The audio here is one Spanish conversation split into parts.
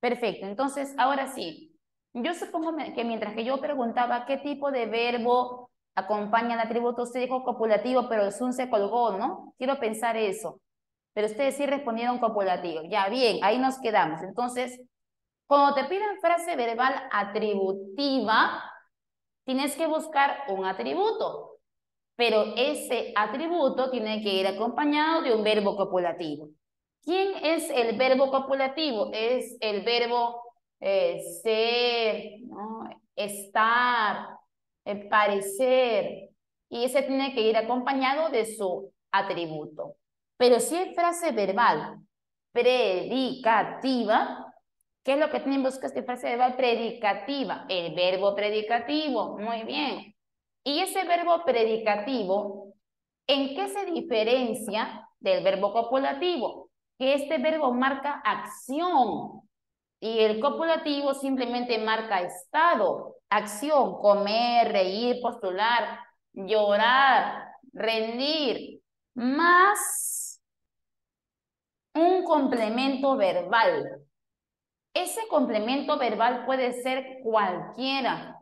Perfecto. Entonces, ahora sí. Yo supongo que mientras que yo preguntaba qué tipo de verbo acompaña el atributo, usted dijo copulativo, pero el sun se colgó, ¿no? Quiero pensar eso. Pero ustedes sí respondieron copulativo. Ya, bien, ahí nos quedamos. Entonces, cuando te piden frase verbal atributiva, tienes que buscar un atributo, pero ese atributo tiene que ir acompañado de un verbo copulativo. ¿Quién es el verbo copulativo? Es el verbo ser, ¿no? Estar, parecer, y ese tiene que ir acompañado de su atributo. Pero si es frase verbal predicativa, ¿qué es lo que tenemos que hacer? Frase verbal predicativa, el verbo predicativo, muy bien. Y ese verbo predicativo, ¿en qué se diferencia del verbo copulativo? Que este verbo marca acción y el copulativo simplemente marca estado, acción, comer, reír, postular, llorar, rendir, más un complemento verbal. Ese complemento verbal puede ser cualquiera,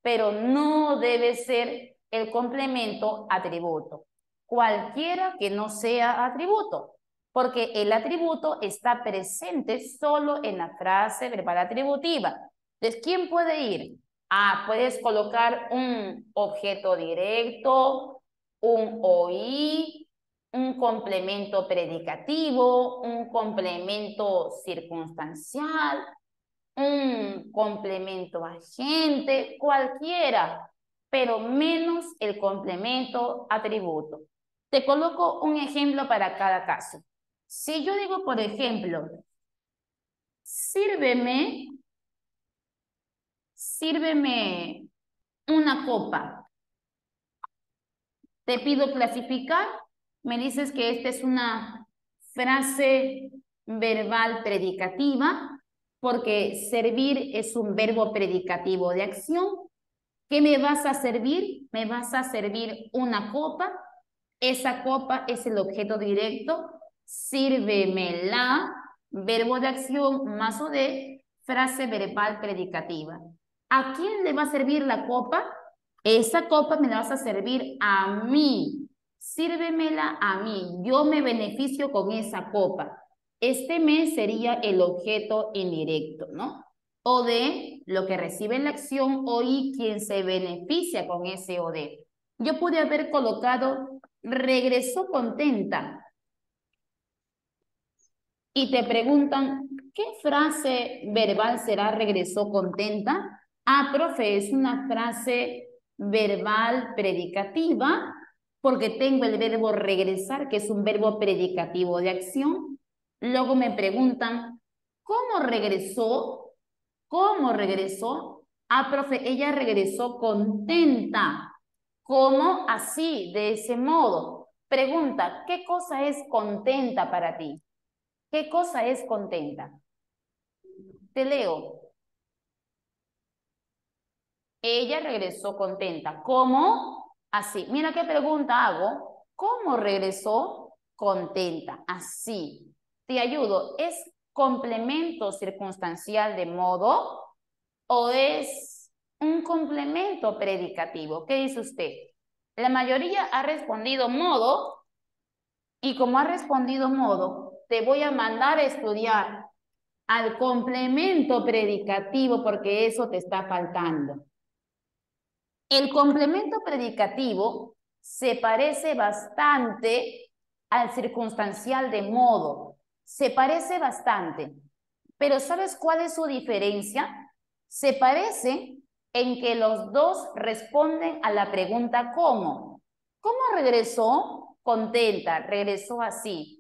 pero no debe ser el complemento atributo. Cualquiera que no sea atributo, porque el atributo está presente solo en la frase verbal atributiva. Entonces, ¿quién puede ir? Puedes colocar un objeto directo, un OI, un complemento predicativo, un complemento circunstancial, un complemento agente, cualquiera, pero menos el complemento atributo. Te coloco un ejemplo para cada caso. Si yo digo, por ejemplo, sírveme una copa. Te pido clasificar, me dices que esta es una frase verbal predicativa, porque servir es un verbo predicativo de acción. ¿Qué me vas a servir? Me vas a servir una copa. Esa copa es el objeto directo. Sírvemela, verbo de acción más o de frase verbal predicativa. ¿A quién le va a servir la copa? Esa copa me la vas a servir a mí. Sírvemela a mí. Yo me beneficio con esa copa. Este me sería el objeto indirecto, ¿no? O de lo que recibe la acción o y quien se beneficia con ese o de. Yo pude haber colocado regresó contenta. Y te preguntan, ¿qué frase verbal será regresó contenta? Profe, es una frase verbal predicativa porque tengo el verbo regresar, que es un verbo predicativo de acción. Luego me preguntan, ¿cómo regresó? ¿Cómo regresó? Profe, ella regresó contenta. ¿Cómo? Así, de ese modo. Pregunta, ¿qué cosa es contenta para ti? ¿Qué cosa es contenta? Te leo. Ella regresó contenta. ¿Cómo? Así. Mira qué pregunta hago. ¿Cómo regresó contenta? Así. Te ayudo. ¿Es complemento circunstancial de modo o es un complemento predicativo? ¿Qué dice usted? La mayoría ha respondido modo y como ha respondido modo, te voy a mandar a estudiar al complemento predicativo porque eso te está faltando. El complemento predicativo se parece bastante al circunstancial de modo. Se parece bastante. Pero ¿sabes cuál es su diferencia? Se parece en que los dos responden a la pregunta ¿cómo? ¿Cómo regresó? Contenta, regresó así.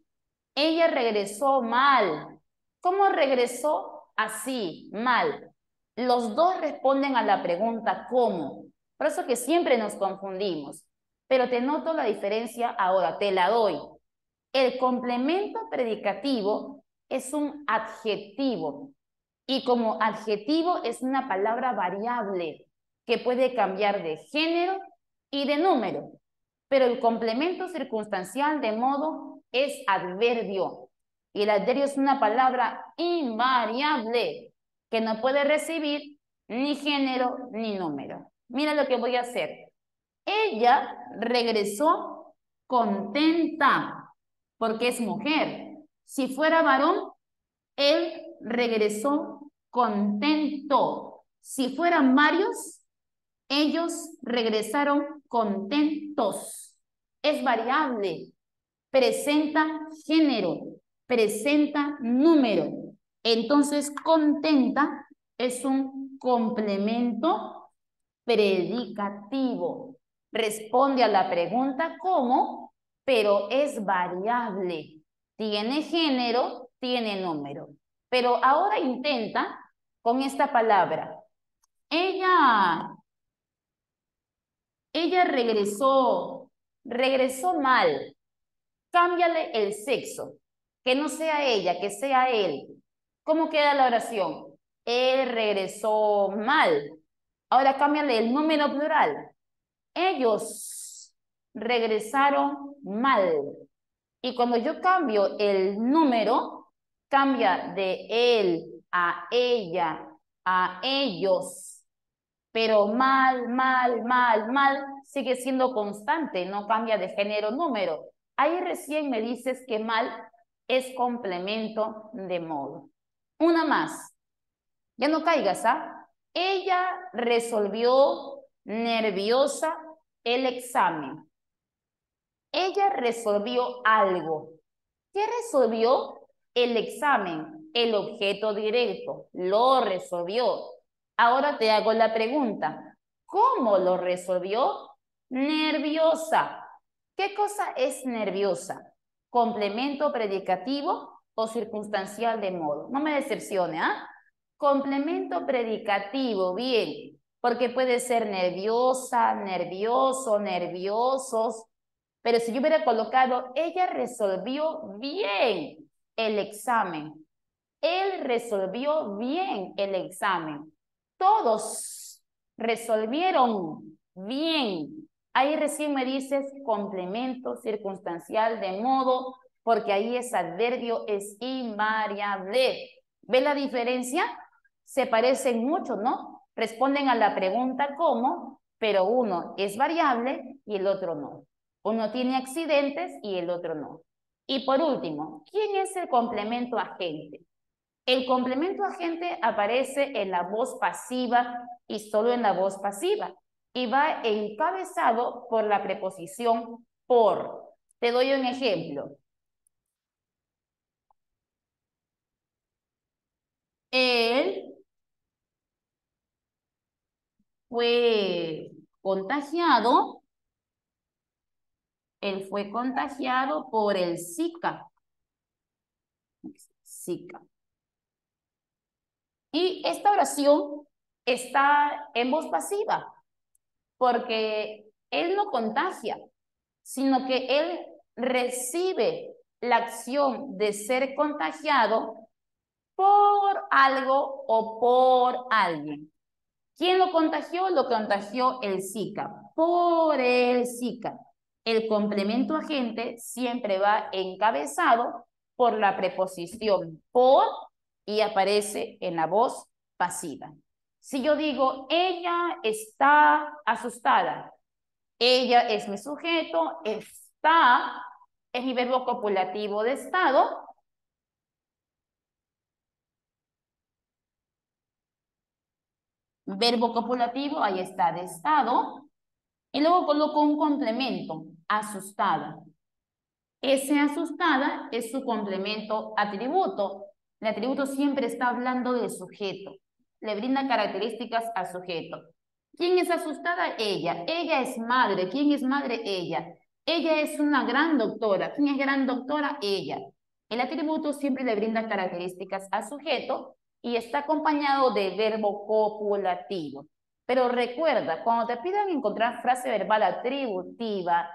Ella regresó mal. ¿Cómo regresó? Así, mal. Los dos responden a la pregunta ¿cómo? Por eso que siempre nos confundimos. Pero te noto la diferencia ahora, te la doy. El complemento predicativo es un adjetivo y como adjetivo es una palabra variable que puede cambiar de género y de número. Pero el complemento circunstancial de modo es adverbio. Y el adverbio es una palabra invariable que no puede recibir ni género ni número. Mira lo que voy a hacer. Ella regresó contenta porque es mujer. Si fuera varón, él regresó contento. Si fueran varios, ellos regresaron contentos. Es variable. Presenta género. Presenta número. Entonces, contenta es un complemento predicativo. Responde a la pregunta ¿cómo? Pero es variable. Tiene género, tiene número. Pero ahora intenta con esta palabra. Ella regresó mal. Cámbiale el sexo. Que no sea ella, que sea él. ¿Cómo queda la oración? Él regresó mal. Ahora cámbiale el número plural. Ellos regresaron mal. Y cuando yo cambio el número, cambia de él a ella, a ellos. Pero mal, mal, mal, mal sigue siendo constante, no cambia de género número. Ahí recién me dices que mal es complemento de modo. Una más. Ya no caigas, ¿ah? Ella resolvió nerviosa el examen. Ella resolvió algo. ¿Qué resolvió? El examen, el objeto directo. Lo resolvió. Ahora te hago la pregunta. ¿Cómo lo resolvió? Nerviosa. ¿Qué cosa es nerviosa? ¿Complemento predicativo o circunstancial de modo? No me decepcione, ¿ah? Complemento predicativo, bien. Porque puede ser nerviosa, nervioso, nerviosos. Pero si yo hubiera colocado, ella resolvió bien el examen. Él resolvió bien el examen. Todos resolvieron bien. Ahí recién me dices complemento circunstancial de modo, porque ahí ese adverbio es invariable. ¿Ve la diferencia? Se parecen mucho, ¿no? Responden a la pregunta ¿cómo? Pero uno es variable y el otro no. Uno tiene accidentes y el otro no. Y por último, ¿quién es el complemento agente? El complemento agente aparece en la voz pasiva y solo en la voz pasiva. Y va encabezado por la preposición por. Te doy un ejemplo. Él fue contagiado. Él fue contagiado por el Zika. Zika. Y esta oración está en voz pasiva, porque él no contagia, sino que él recibe la acción de ser contagiado por algo o por alguien. ¿Quién lo contagió? Lo contagió el Zika, por el Zika. El complemento agente siempre va encabezado por la preposición por y aparece en la voz pasiva. Si yo digo, ella está asustada, ella es mi sujeto, está es mi verbo copulativo de estado. Verbo copulativo, ahí está, de estado. Y luego coloco un complemento, asustada. Ese asustada es su complemento atributo. El atributo siempre está hablando del sujeto. Le brinda características al sujeto. ¿Quién es asustada? Ella. Ella es madre. ¿Quién es madre? Ella. Ella es una gran doctora. ¿Quién es gran doctora? Ella. El atributo siempre le brinda características al sujeto y está acompañado de verbo copulativo. Pero recuerda, cuando te pidan encontrar frase verbal atributiva,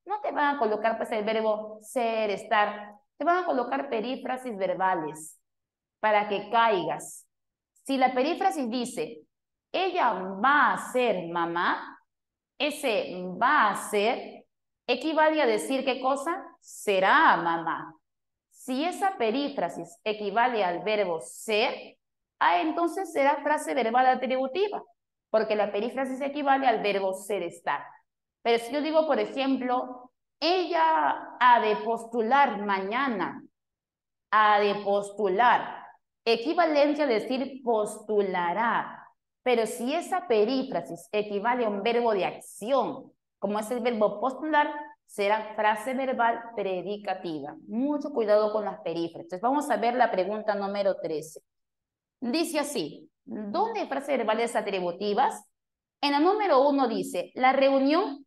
no te van a colocar pues el verbo ser, estar. Te van a colocar perífrasis verbales para que caigas. Si la perífrasis dice, ella va a ser mamá, ese va a ser equivale a decir ¿qué cosa? Será mamá. Si esa perífrasis equivale al verbo ser, entonces será frase verbal atributiva, porque la perífrasis equivale al verbo ser estar. Pero si yo digo, por ejemplo, ella ha de postular mañana, ha de postular, equivalencia a decir postulará. Pero si esa perífrasis equivale a un verbo de acción, como es el verbo postular, será frase verbal predicativa. Mucho cuidado con las perífrasis. Vamos a ver la pregunta número 13. Dice así, ¿dónde hay frases verbales atributivas? En la número 1 dice, la reunión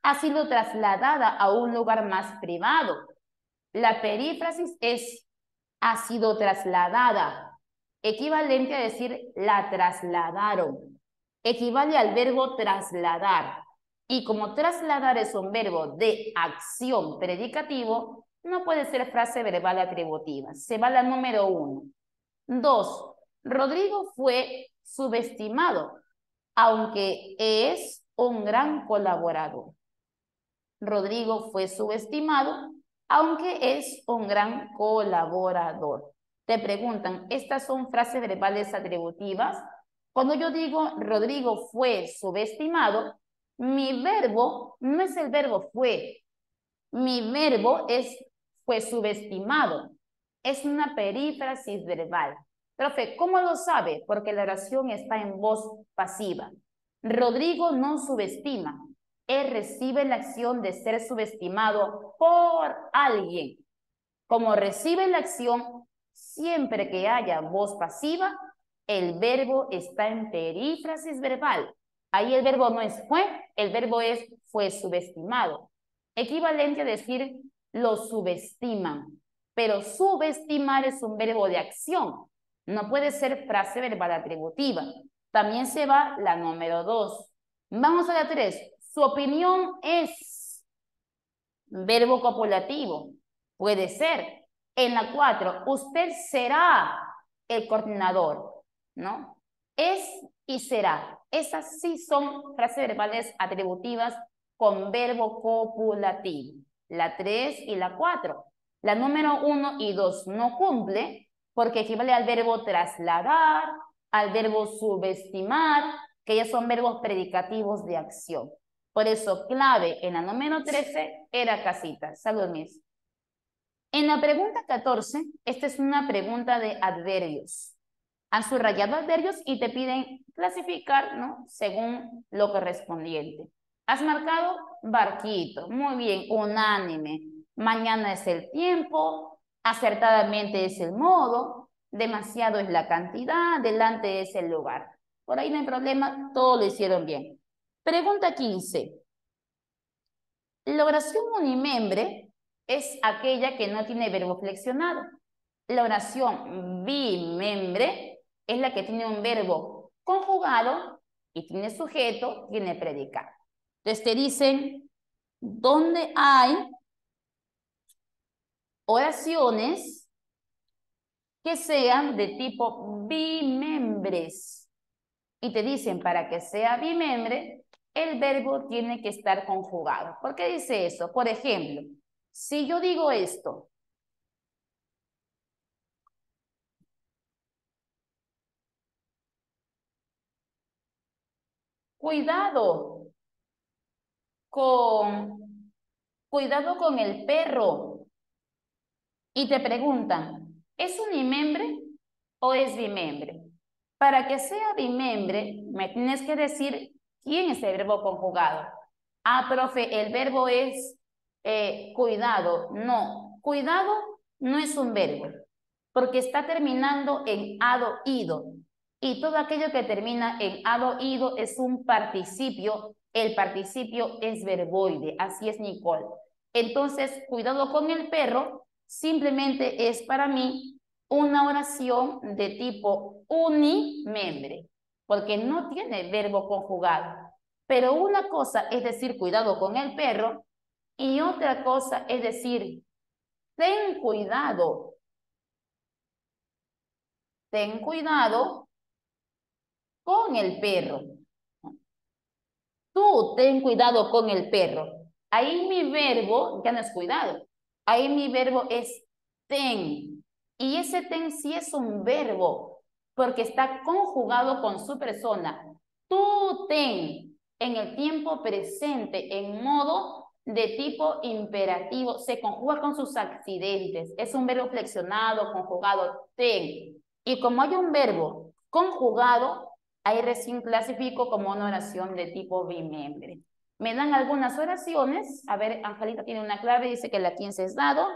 ha sido trasladada a un lugar más privado. La perífrasis es ha sido trasladada, equivalente a decir la trasladaron. Equivale al verbo trasladar. Y como trasladar es un verbo de acción predicativo, no puede ser frase verbal atributiva. Se va la número 1. 2. Rodrigo fue subestimado, aunque es un gran colaborador. Rodrigo fue subestimado, aunque es un gran colaborador. Te preguntan, ¿estas son frases verbales atributivas? Cuando yo digo Rodrigo fue subestimado, mi verbo no es el verbo fue. Mi verbo fue subestimado. Es una perífrasis verbal. Profe, ¿cómo lo sabe? Porque la oración está en voz pasiva. Rodrigo no subestima. Él recibe la acción de ser subestimado por alguien. Como recibe la acción, siempre que haya voz pasiva, el verbo está en perífrasis verbal. Ahí el verbo no es fue, el verbo es fue subestimado. Equivalente a decir lo subestiman. Pero subestimar es un verbo de acción. No puede ser frase verbal atributiva. También se va la número 2. Vamos a la 3. Su opinión es verbo copulativo. Puede ser. En la 4, usted será el coordinador, ¿no? Es y será. Esas sí son frases verbales atributivas con verbo copulativo. La 3 y la 4. La número 1 y 2 no cumple porque equivale al verbo trasladar, al verbo subestimar, que ya son verbos predicativos de acción. Por eso, clave en la número 13 era casita. Salud, Miss. En la pregunta 14, esta es una pregunta de adverbios. Han subrayado adverbios y te piden clasificar, ¿no? Según lo correspondiente. Has marcado barquito. Muy bien, unánime. Mañana es el tiempo, acertadamente es el modo, demasiado es la cantidad, delante es el lugar. Por ahí no hay problema, todo lo hicieron bien. Pregunta 15. La oración unimembre es aquella que no tiene verbo flexionado. La oración bimembre es la que tiene un verbo conjugado y tiene sujeto, tiene predicado. Entonces te dicen, ¿dónde hay oraciones que sean de tipo bimembres? Y te dicen, para que sea bimembre, el verbo tiene que estar conjugado. ¿Por qué dice eso? Por ejemplo, si yo digo esto, cuidado con el perro. Y te preguntan, ¿es unimembre o es bimembre? Para que sea bimembre, me tienes que decir quién es el verbo conjugado. Ah, profe, el verbo es cuidado. No, cuidado no es un verbo, porque está terminando en ado, ido. Y todo aquello que termina en ado, ido es un participio. El participio es verboide, así es Nicole. Entonces, cuidado con el perro, simplemente es para mí una oración de tipo unimembre, porque no tiene verbo conjugado. Pero una cosa es decir, cuidado con el perro, y otra cosa es decir, ten cuidado con el perro. Tú ten cuidado con el perro. Ahí mi verbo ya no es cuidado. Ahí mi verbo es ten. Y ese ten sí es un verbo, porque está conjugado con su persona. Tú ten, en el tiempo presente, en modo de tipo imperativo, se conjuga con sus accidentes. Es un verbo flexionado, conjugado, ten. Y como hay un verbo conjugado, ahí recién clasifico como una oración de tipo bimembre. Me dan algunas oraciones. A ver, Angelita tiene una clave, dice que la 15 es dado.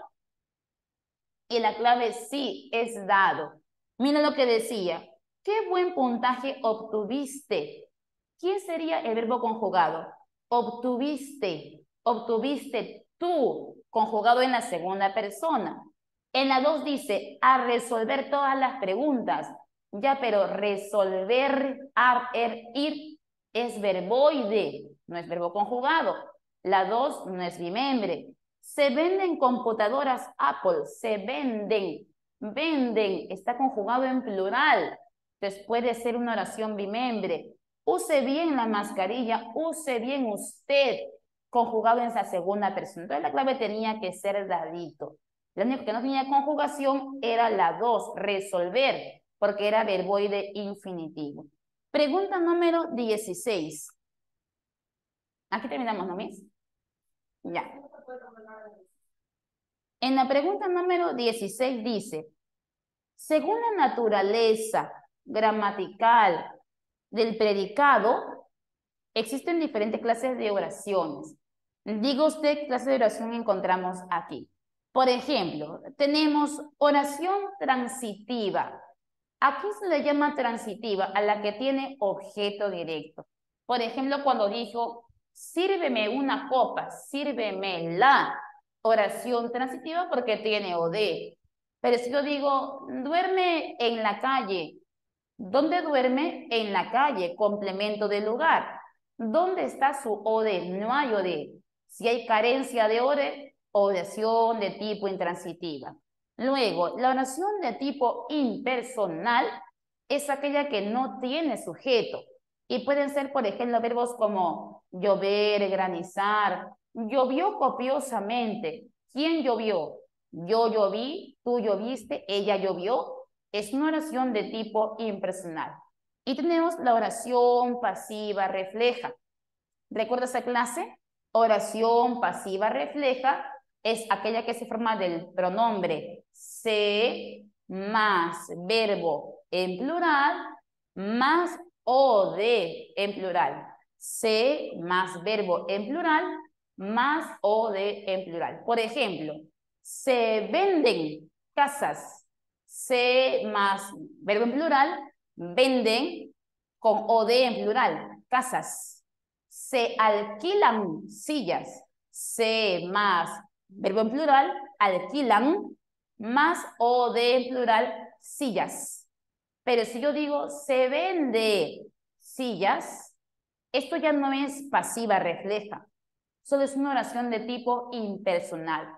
Y la clave sí es dado. Mira lo que decía. ¿Qué buen puntaje obtuviste? ¿Quién sería el verbo conjugado? Obtuviste. Obtuviste tú, conjugado en la segunda persona. En la 2 dice, a resolver todas las preguntas. Ya, pero resolver, ir, es verboide, no es verbo conjugado. La 2 no es bimembre. Se venden computadoras Apple, se venden. Venden, está conjugado en plural. Entonces puede ser una oración bimembre. Use bien la mascarilla, use bien usted, conjugado en esa segunda persona. Entonces la clave tenía que ser dadito. Lo único que no tenía conjugación era la 2, resolver, porque era verboide infinitivo. Pregunta número 16. Aquí terminamos, ¿no, Miss? Ya. En la pregunta número 16 dice, según la naturaleza gramatical del predicado, existen diferentes clases de oraciones. Diga usted qué clase de oración encontramos aquí. Por ejemplo, tenemos oración transitiva. ¿A qué se le llama transitiva? A la que tiene objeto directo. Por ejemplo, cuando dijo, sírveme una copa, sírvemela. Oración transitiva porque tiene OD. Pero si yo digo, duerme en la calle. ¿Dónde duerme? En la calle, complemento del lugar. ¿Dónde está su OD? No hay OD. Si hay carencia de OD, oración de tipo intransitiva. Luego, la oración de tipo impersonal es aquella que no tiene sujeto. Y pueden ser, por ejemplo, verbos como llover, granizar, llovió copiosamente. ¿Quién llovió? Yo lloví, tú lloviste, ella llovió. Es una oración de tipo impersonal. Y tenemos la oración pasiva refleja. ¿Recuerda esa clase? Oración pasiva refleja es aquella que se forma del pronombre se más verbo en plural más o de en plural. Se más verbo en plural más o de en plural. Por ejemplo, se venden casas. Se más verbo en plural, venden con o de en plural, casas. Se alquilan sillas. Se más verbo en plural, alquilan, más o de en plural, sillas. Pero si yo digo se vende sillas, esto ya no es pasiva refleja. Solo es una oración de tipo impersonal.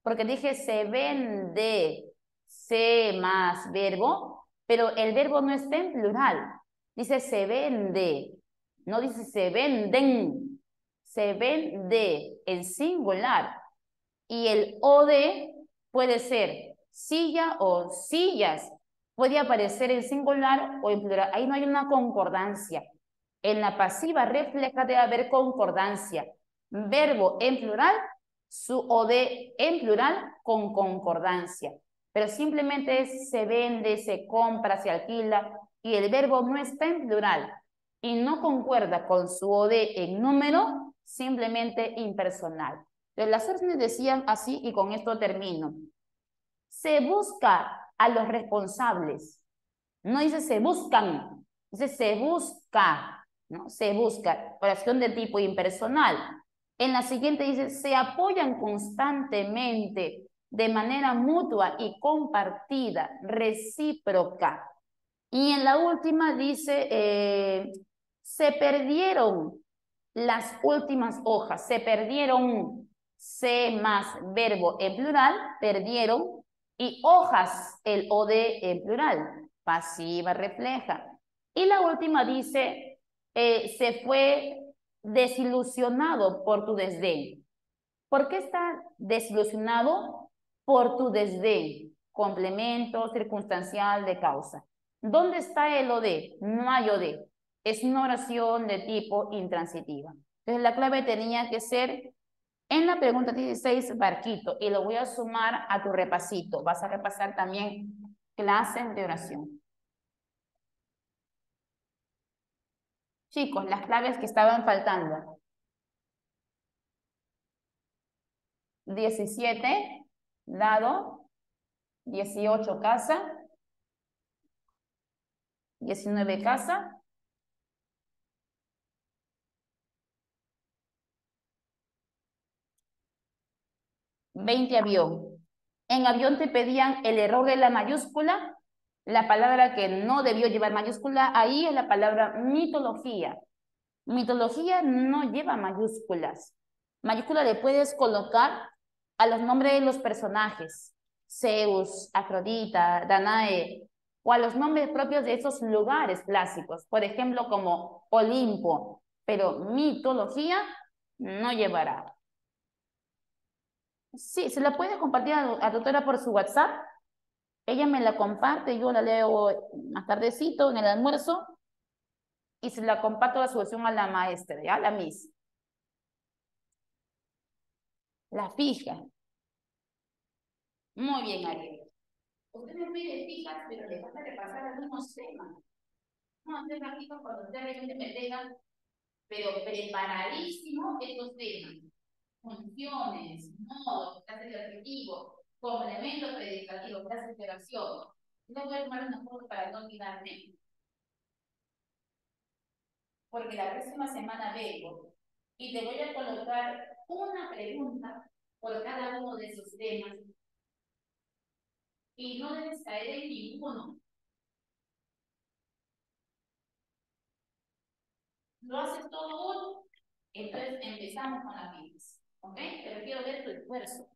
Porque dije se vende, se más verbo, pero el verbo no está en plural. Dice se vende, no dice se venden. Se vende en singular. Y el OD puede ser silla o sillas. Puede aparecer en singular o en plural. Ahí no hay una concordancia. En la pasiva refleja debe haber concordancia. Verbo en plural, su OD en plural con concordancia. Pero simplemente es se vende, se compra, se alquila y el verbo no está en plural y no concuerda con su OD en número, simplemente impersonal. Pero las órdenes decían así y con esto termino. Se busca a los responsables. No dice se buscan, dice se busca, ¿no? Se busca, oración de tipo impersonal. En la siguiente dice, se apoyan constantemente de manera mutua y compartida, recíproca. Y en la última dice, se perdieron las últimas hojas, se perdieron, se más verbo en plural, perdieron, y hojas, el OD en plural, pasiva refleja. Y la última dice, se fue desilusionado por tu desdén. ¿Por qué está desilusionado? Por tu desdén. complemento circunstancial de causa. ¿Dónde está el OD? No hay OD. Es una oración de tipo intransitiva. Entonces la clave tenía que ser en la pregunta 16, barquito, y lo voy a sumar a tu repasito. Vas a repasar también clases de oración. Chicos, las claves que estaban faltando. 17, dado. 18, casa. 19, casa. 20, avión. En avión te pedían el error de la mayúscula. La palabra que no debió llevar mayúscula ahí es la palabra mitología. Mitología no lleva mayúsculas. Mayúscula le puedes colocar a los nombres de los personajes. Zeus, Afrodita, Danae, o a los nombres propios de esos lugares clásicos. Por ejemplo, como Olimpo. Pero mitología no llevará. Sí, se la puede compartir a doctora por su WhatsApp. Ella me la comparte, yo la leo más tardecito en el almuerzo y se la comparto la solución a la maestra, ¿ya? La Miss. La fija. Muy bien, Ariel. Usted me pide fijas, pero le falta repasar algunos temas. No, temas fijos cuando usted realmente me tenga, pero preparadísimo estos temas. Funciones, modos, clases de adjetivo, complemento predicativo, clases de oración. No voy a tomar una foto para no olvidarme. Porque la próxima semana vengo y te voy a colocar una pregunta por cada uno de esos temas y no debes caer en ninguno. Lo haces todo uno, entonces empezamos con las pymes, ¿ok? Pero quiero ver tu esfuerzo.